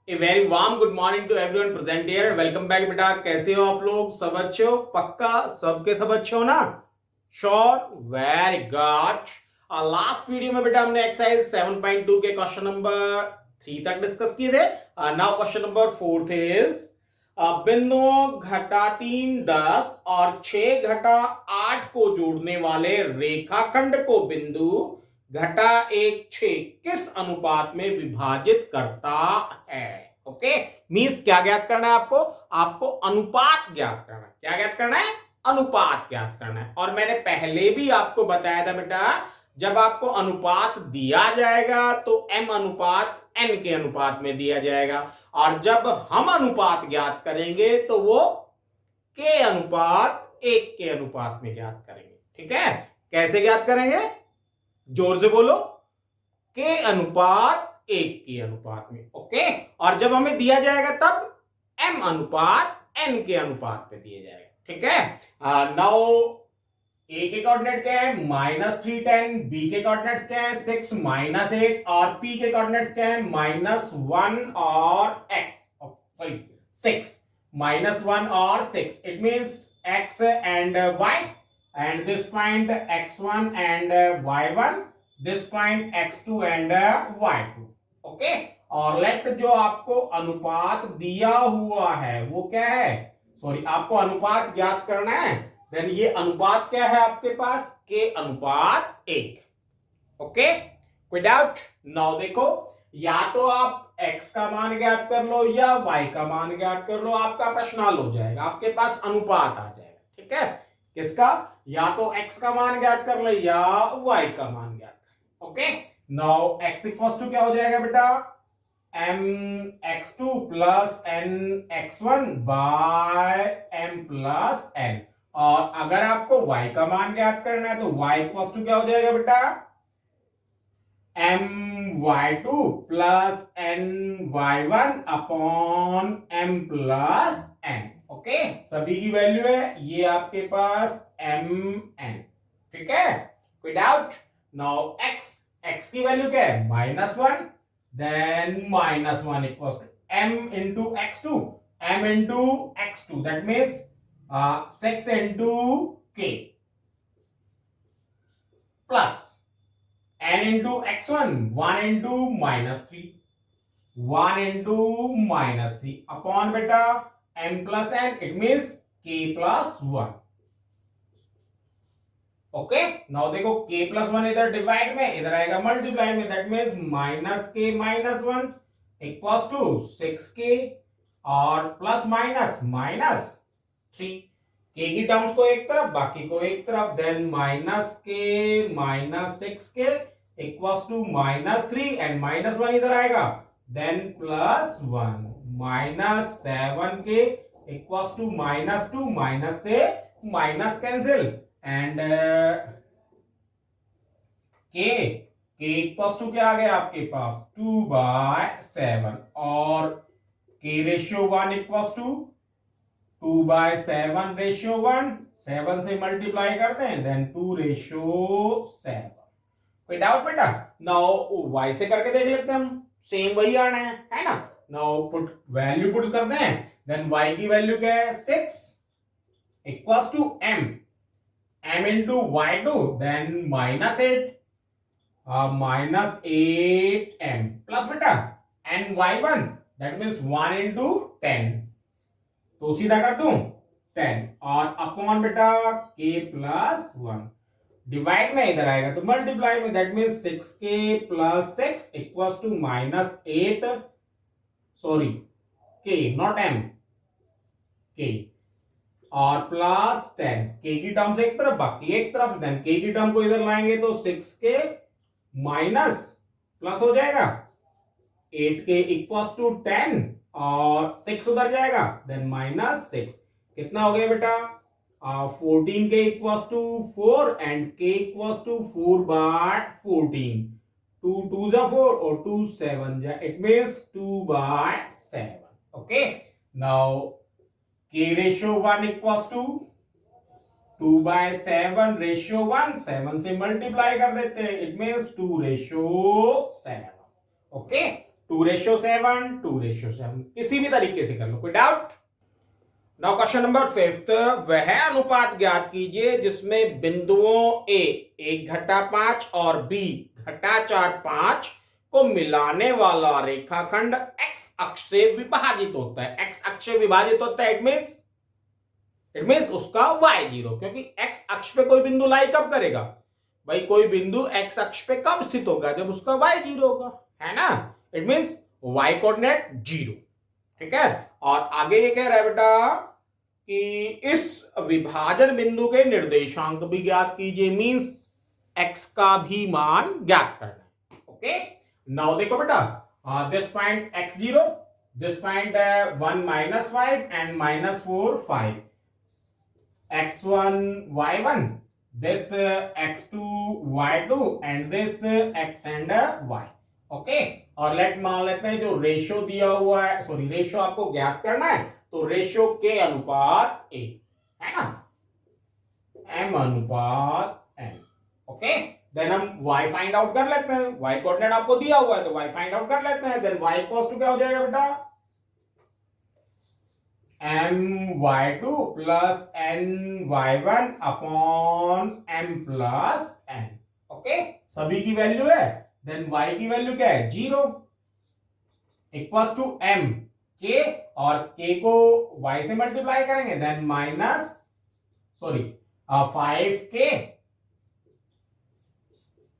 A very warm good morning to everyone present here and welcome back. बेटा कैसे हो आप लोग? सब अच्छे हो? पक्का सबके सब अच्छे हो ना? Sure, very good. Last video में बेटा हमने एक्सरसाइज 7.2 के क्वेश्चन नंबर 3 तक डिस्कस किए थे। नाउ क्वेश्चन नंबर 4 इज बिंदुओं घटा 3 10 और 6 घटा 8 को जोड़ने वाले रेखाखंड को बिंदु घटा 1 6 किस अनुपात में विभाजित करता है? ओके, मींस क्या ज्ञात करना है आपको? आपको अनुपात ज्ञात करना है। क्या ज्ञात करना है? अनुपात ज्ञात करना है। और मैंने पहले भी आपको बताया था बेटा, जब आपको अनुपात दिया जाएगा तो m अनुपात n के अनुपात में दिया जाएगा, और जब हम अनुपात ज्ञात करेंगे तो वो k अनुपात 1 के अनुपात में ज्ञात करेंगे। ठीक है, कैसे ज्ञात करेंगे? जोर से बोलो। के अनुपात 1 के अनुपात में। ओके, और जब हमें दिया जाएगा तब m अनुपात n के अनुपात में दिया जाएगा। ठीक है, नाउ a के कोऑर्डिनेट क्या है? -3 10, b के कोऑर्डिनेट्स क्या है? 6 -8, और p के कोऑर्डिनेट्स क्या है? -1 और x, सॉरी 6, -1 और 6। It means x and y, and this point x1 and y1, this point x2 and y2। Okay, और लेट जो आपको अनुपात दिया हुआ है वो क्या है? सॉरी, आपको अनुपात ज्ञात करना है। देन ये अनुपात क्या है आपके पास? के अनुपात 1। ओके, कोई डाउट? नाउ देखो, या तो आप x का मान ज्ञात कर लो या y का मान ज्ञात कर लो, आपका प्रश्न हल हो जाएगा, आपके पास अनुपात आ जाएगा। ठीक है, किसका? या तो x का मान ज्ञात कर लो या y का मान ज्ञात कर लो। Okay, now x equals to क्या हो जाएगा बेटा? m x2 plus n x1 by m plus n। और अगर आपको y का मान ज्ञात करना है तो y इक्वल्स टू क्या हो जाएगा बेटा? m y2 plus n y1 upon m plus n। Okay, सभी की वैल्यू है ये आपके पास m n। ठीक है, कोई डाउट? नाउ x की वैल्यू क्या है? -1, then -1 equals to m into x2, m into x2, that means 6 into k plus n into x1, 1 into -3, 1 into -3 upon बेटा m plus n, it means k plus 1। Okay, now देखो k plus 1 इधर divide में, इधर आएगा multiply में, that means -k - 1 equals to 6k और plus minus -3। k की terms को एक तरफ, बाकी को एक तरफ, then -k - 6k equals to -3 and -1 इधर आएगा, then +1 -7k equals to -2, minus से minus cancel, and k equals to क्या आ गया आपके पास? 2/7, और k ratio 1 equals to 2/7 ratio 1, 7 से मल्टीप्लाई करते हैं, देन 2/7। कोई डाउट बेटा? नाउ y से करके देख लेते हैं हम, सेम वही आना है ना? नाउ पुट वैल्यू पुट करते हैं, देन y की वैल्यू क्या है? 6 equals to m into y2, then -8, -8m plus बेटा n y1, that means 1 into 10, तो सीधा कर दूं 10, और अपॉन बेटा k प्लस 1, डिवाइड में इधर आएगा तो मल्टीप्लाई में, that means 6k plus 6 equals to -8, sorry k not m, k, और प्लस 10, k की टर्म्स एक तरफ बाकी एक तरफ, देन k की टर्म को इधर लाएंगे तो 6k माइनस प्लस हो जाएगा 8k इक्वल्स टू 10, और 6 उधर जाएगा, देन -6, कितना हो गया बेटा? 14k equals to 4 and k equals to 4/14, 2 2 जा 4 और 2 7 जा, it means 2/7। Okay, now k ratio 1 equals to 2/7 ratio 1, 7 से मल्टीप्लाई कर देते हैं, इट मींस 2/7। ओके, 2:7, 2:7, किसी भी तरीके से कर लो, कोई डाउट? नाउ क्वेश्चन नंबर 5, वह अनुपात ज्ञात कीजिए जिसमें बिंदुओं ए 1-5 और बी -4-5 को मिलाने वाला रेखाखंड एक्स अक्ष से विभाजित होता है। एक्स अक्ष से विभाजित होता है, इट मीन्स उसका y0, क्योंकि एक्स अक्ष पे कोई बिंदु लाई कब करेगा भाई? कोई बिंदु एक्स अक्ष पे कब स्थित होगा? जब उसका y0 होगा, है ना? इट मीन्स y कोऑर्डिनेट 0, ठीक है। और आगे ये कह रहा है बेटा कि इस विभाजन बिंदु के निर्देशांक भी ज्ञात कीजिए, मींस x का भी मान ज्ञात करना है। ओके, नाउ देखो बेटा, this point x0, this point 1 - 5 and -4 5, x1 y1, this x2 y2 and this x and y। Okay, और लेट मान लेते हैं जो रेशियो दिया हुआ है, सॉरी रेशियो आपको ज्ञात करना है, तो रेशियो k अनुपात a, है ना, m अनुपात n। ओके, देन हम y फाइंड आउट कर लेते हैं, y कोऑर्डिनेट आपको दिया हुआ है तो y फाइंड आउट कर लेते हैं। देन y इक्वल्स टू क्या हो जाएगा बेटा? my2 plus ny1 upon m plus n। Okay, सभी की वैल्यू है, देन y की वैल्यू क्या है? 0, इक्वल्स टू m k, और k को y से मल्टीप्लाई करेंगे, then minus 5k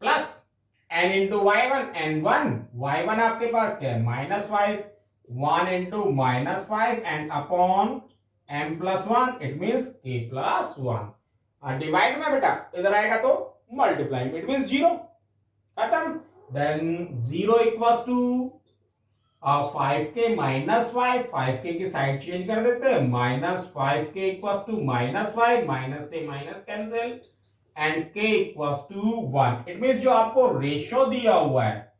plus n into y1, n1, y1 आपके पास क्या है? -5, 1 इंटू -5 and upon m plus 1, it means k plus 1। Divide में बेटा इधर आएगा तो मल्टीप्लाई में, इट मीन्स 0, खत्म। Then 0 equals to 5k -5, 5k की साइड चेंज कर देते हैं, -5k इक्वल्स टू -5, माइनस से minus cancel, and k equals to 1। It means जो आपको रेशियो दिया हुआ है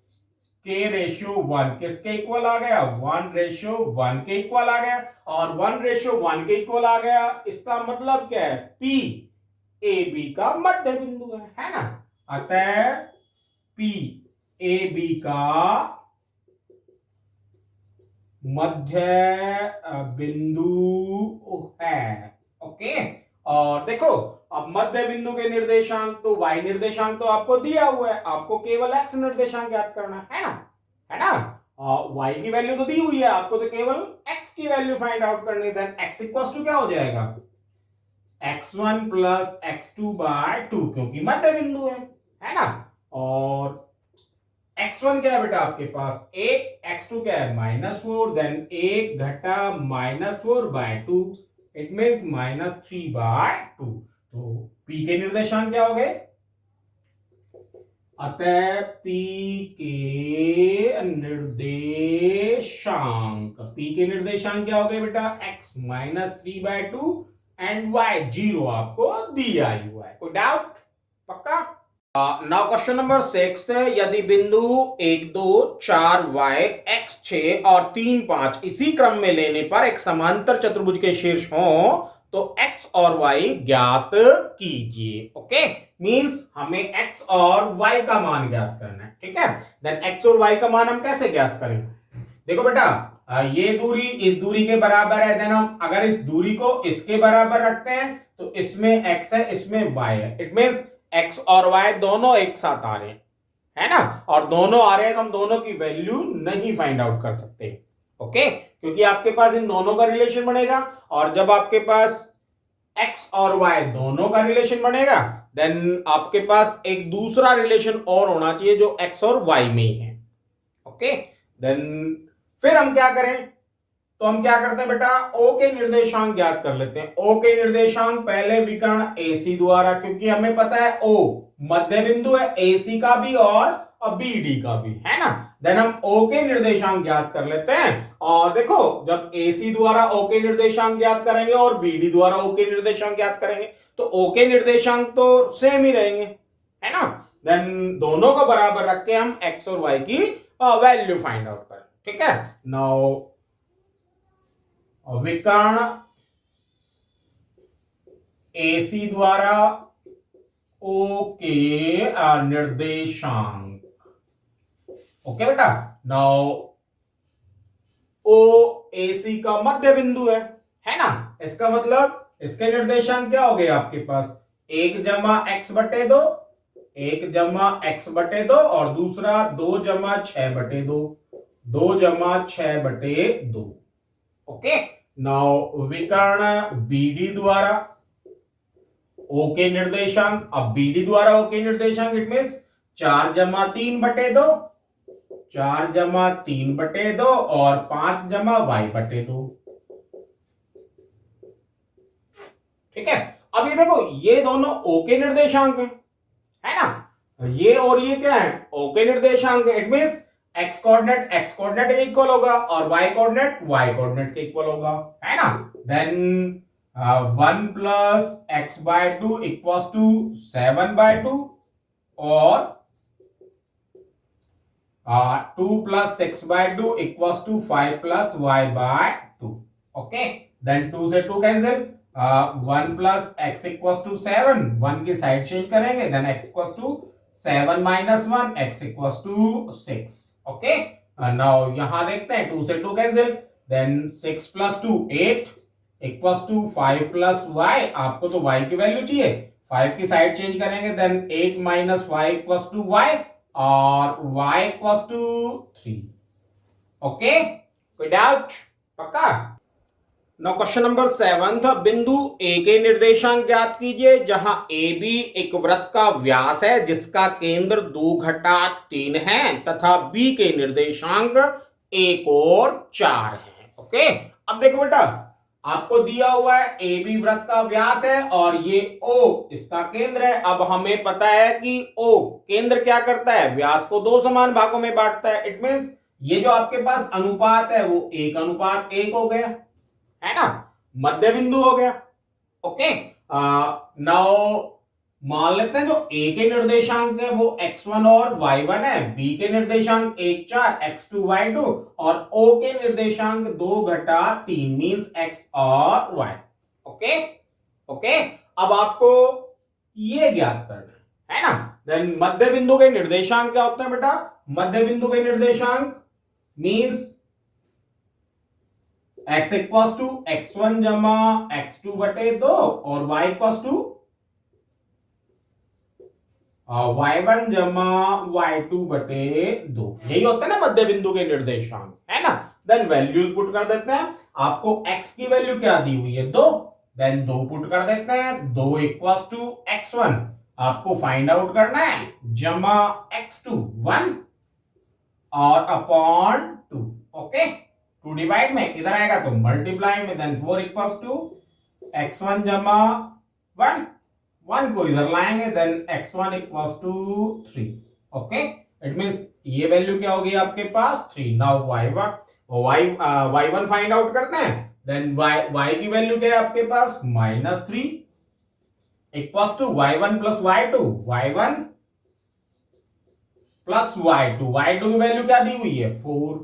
k/1 किसके इक्वल आ गया? 1/1 के इक्वल आ गया, और 1/1 के इक्वल आ गया, इसका मतलब क्या है? p ab का मध्य बिंदु है ना, अतः p ab का मध्य बिंदु है। ओके, और देखो अब मध्य बिंदु के निर्देशांक तो y निर्देशांक तो आपको दिया हुआ है, आपको केवल x निर्देशांक ज्ञात करना है ना, है ना। y की वैल्यू तो दी हुई है, आपको तो केवल x की वैल्यू फाइंड आउट करनी है। देन x इक्वल्स टू क्या हो जाएगा? x1 प्लस x2/2, क्योंकि मध्य बिंदु है ना। और x1 क्या है बेटा आपके पास? 1, x2 क्या है? -4, देन 1 घटा -4/2, इट मीन्स -3/2। तो p के निर्देशांक क्या हो गए? अतः p के निर्देशांक क्या हो गए बेटा? x -3/2 एंड y 0 आपको दिया ही हुआ है, कोई डाउट? पक्का? नाउ क्वेश्चन नंबर 6, यदि बिंदु 1 2 4 y x 6 और 3 5 इसी क्रम में लेने पर एक समांतर चतुर्भुज के शीर्ष हो तो x और y ज्ञात कीजिए। ओके, मींस हमें x और y का मान ज्ञात करना है, ठीक है। देन x और y का मान हम कैसे ज्ञात करेंगे? देखो बेटा, ये दूरी इस दूरी के बराबर है, देन हम अगर इस दूरी को इसके बराबर रखते हैं तो इसमें x है, इसमें y है, इट मींस x और y दोनों एक साथ आ रहे हैं, है ना, और दोनों आ रहे हैं तो हम दोनों की वैल्यू नहीं फाइंड आउट कर सकते। ओके, क्योंकि आपके पास इन दोनों का रिलेशन बनेगा, और जब आपके पास x और y दोनों का रिलेशन बनेगा देन आपके पास एक दूसरा रिलेशन और होना चाहिए जो x और y में ही है। ओके, देन फिर हम क्या करें? तो हम क्या करते हैं बेटा? O के निर्देशांक ज्ञात कर लेते हैं। O के निर्देशांक पहले विकर्ण AC द्वारा, क्योंकि हमें पता है O मध्य बिंदु है AC का भी और BD का भी, है ना। देन हम O के निर्देशांक ज्ञात कर लेते हैं, और देखो जब AC द्वारा O के निर्देशांक ज्ञात करेंगे और BD द्वारा O के निर्देशांक ज्ञात करेंगे तो O के निर्देशांक तो सेम ही रहेंगे, है ना। देन दोनों को बराबर रख के हम x और y की वैल्यू फाइंड आउट करें, ठीक है। नाउ विकर्ण AC द्वारा O के निर्देशांक, ओके बेटा। नाउ ओ ए सी का मध्य बिंदु है ना। इसका मतलब इसके निर्देशांक क्या हो गए आपके पास, 1 जमा एक्स बटे 2, 1 जमा एक्स बटे 2 और दूसरा 2 जमा 6 बटे 2, 2 जमा 6 बटे 2। ओके, नाउ विकर्ण बीडी द्वारा ओ के निर्देशांक, अब बीडी द्वारा ओ के निर्देशांक इट मींस 4 जमा 3 बटे 2, 4 जमा 3 बटे 2 और 5 जमा वाई बटे 2। ठीक है, अब ये देखो ये दोनों ओ के निर्देशांक है ना, ये और ये क्या है, ओ के निर्देशांक है। इट मींस एक्स कोऑर्डिनेट के इक्वल होगा और वाई कोऑर्डिनेट के इक्वल होगा, है ना। Then 1 plus x by 2 equals to 7 by 2 और 2 plus 6 by 2 equals to 5 plus y by 2। Okay, then 2 से 2 cancel, 1 plus x equals to 7, 1 की साइड चेंज करेंगे, then x equals to 7 minus 1, x equals to 6। Okay, now यहां देखते हैं 2 से 2 cancel, then 6 plus 2 8 equals to 5 plus y, आपको तो y की वैल्यू चाहिए, 5 की साइड चेंज करेंगे, then 8 minus y equals to y और वाई इक्वल्स टू 3। ओके, कोई डाउट, पक्का। नाउ क्वेश्चन नंबर 7 बिंदु ए के निर्देशांक ज्ञात कीजिए जहां ए बी एक वृत्त का व्यास है जिसका केंद्र 2 घटा 3 है तथा बी के निर्देशांक 1 और 4 है। ओके, अब देखो बेटा आपको दिया हुआ है ए बी वृत्त का व्यास है और ये ओ इसका केंद्र है। अब हमें पता है कि ओ केंद्र क्या करता है, व्यास को 2 समान भागों में बांटता है। इट मींस ये जो आपके पास अनुपात है वो 1:1 हो गया, है ना, मध्य बिंदु हो गया। ओके, नाउ मान लेते हैं जो ए के निर्देशांक है वो x1 और y1 है, बी के निर्देशांक 1 4 x2 y2 और ओ के निर्देशांक 2 घटा 3 मींस x और y। ओके ओके, अब आपको ये ज्ञात करना है ना। देन मध्य बिंदु के निर्देशांक क्या होता है बेटा, मध्य बिंदु के निर्देशांक means x equals to x1 जमा x2 बटे 2 और y इक्वल्स टू y1 जमा y2 बटे 2। यही होता है ना मध्य बिंदु के निर्देशांक, है ना। देन वैल्यूज पुट कर देते हैं, आपको x की वैल्यू क्या दी हुई है 2, देन 2 पुट कर देते हैं, 2 इक्वल्स टू x1 आपको फाइंड आउट करना है जमा x2 1 और अपॉन 2। ओके, 2 डिवाइड में इधर आएगा तो मल्टीप्लाई में, देन 4 इक्वल्स टू x1 जमा 1, 1 को इधर लाएंगे, then x1 equals to 3। Okay, it means ये वैल्यू क्या होगी आपके पास 3। नाउ y1 फाइंड आउट करते हैं, देन y की वैल्यू क्या है आपके पास -3 equals to y1 plus y2, y1 plus y2 की वैल्यू क्या दी हुई है 4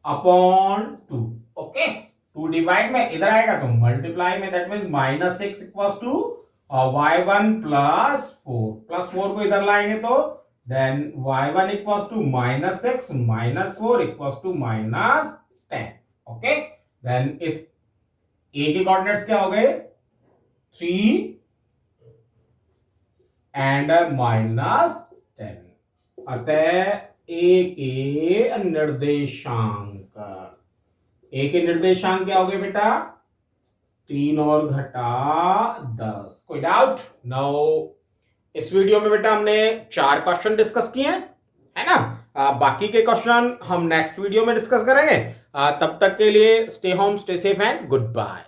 अपॉन 2। ओके, 2 डिवाइड में इधर आएगा तो मल्टीप्लाई में, that means -6 equals to y1 plus 4, plus 4 को इधर लाएंगे तो then y1 equals to -6 -4 equals to -10। Okay, then इस a के कोऑर्डिनेट्स क्या हो गए 3 एंड -10। अतः ए के निर्देशांक क्या हो गए बेटा 3 और घटा 10। कोई डाउट। नाउ इस वीडियो में बेटा हमने 4 क्वेश्चन डिस्कस किए हैं, है ना। बाकी के क्वेश्चन हम नेक्स्ट वीडियो में डिस्कस करेंगे। तब तक के लिए stay home, stay safe and good bye.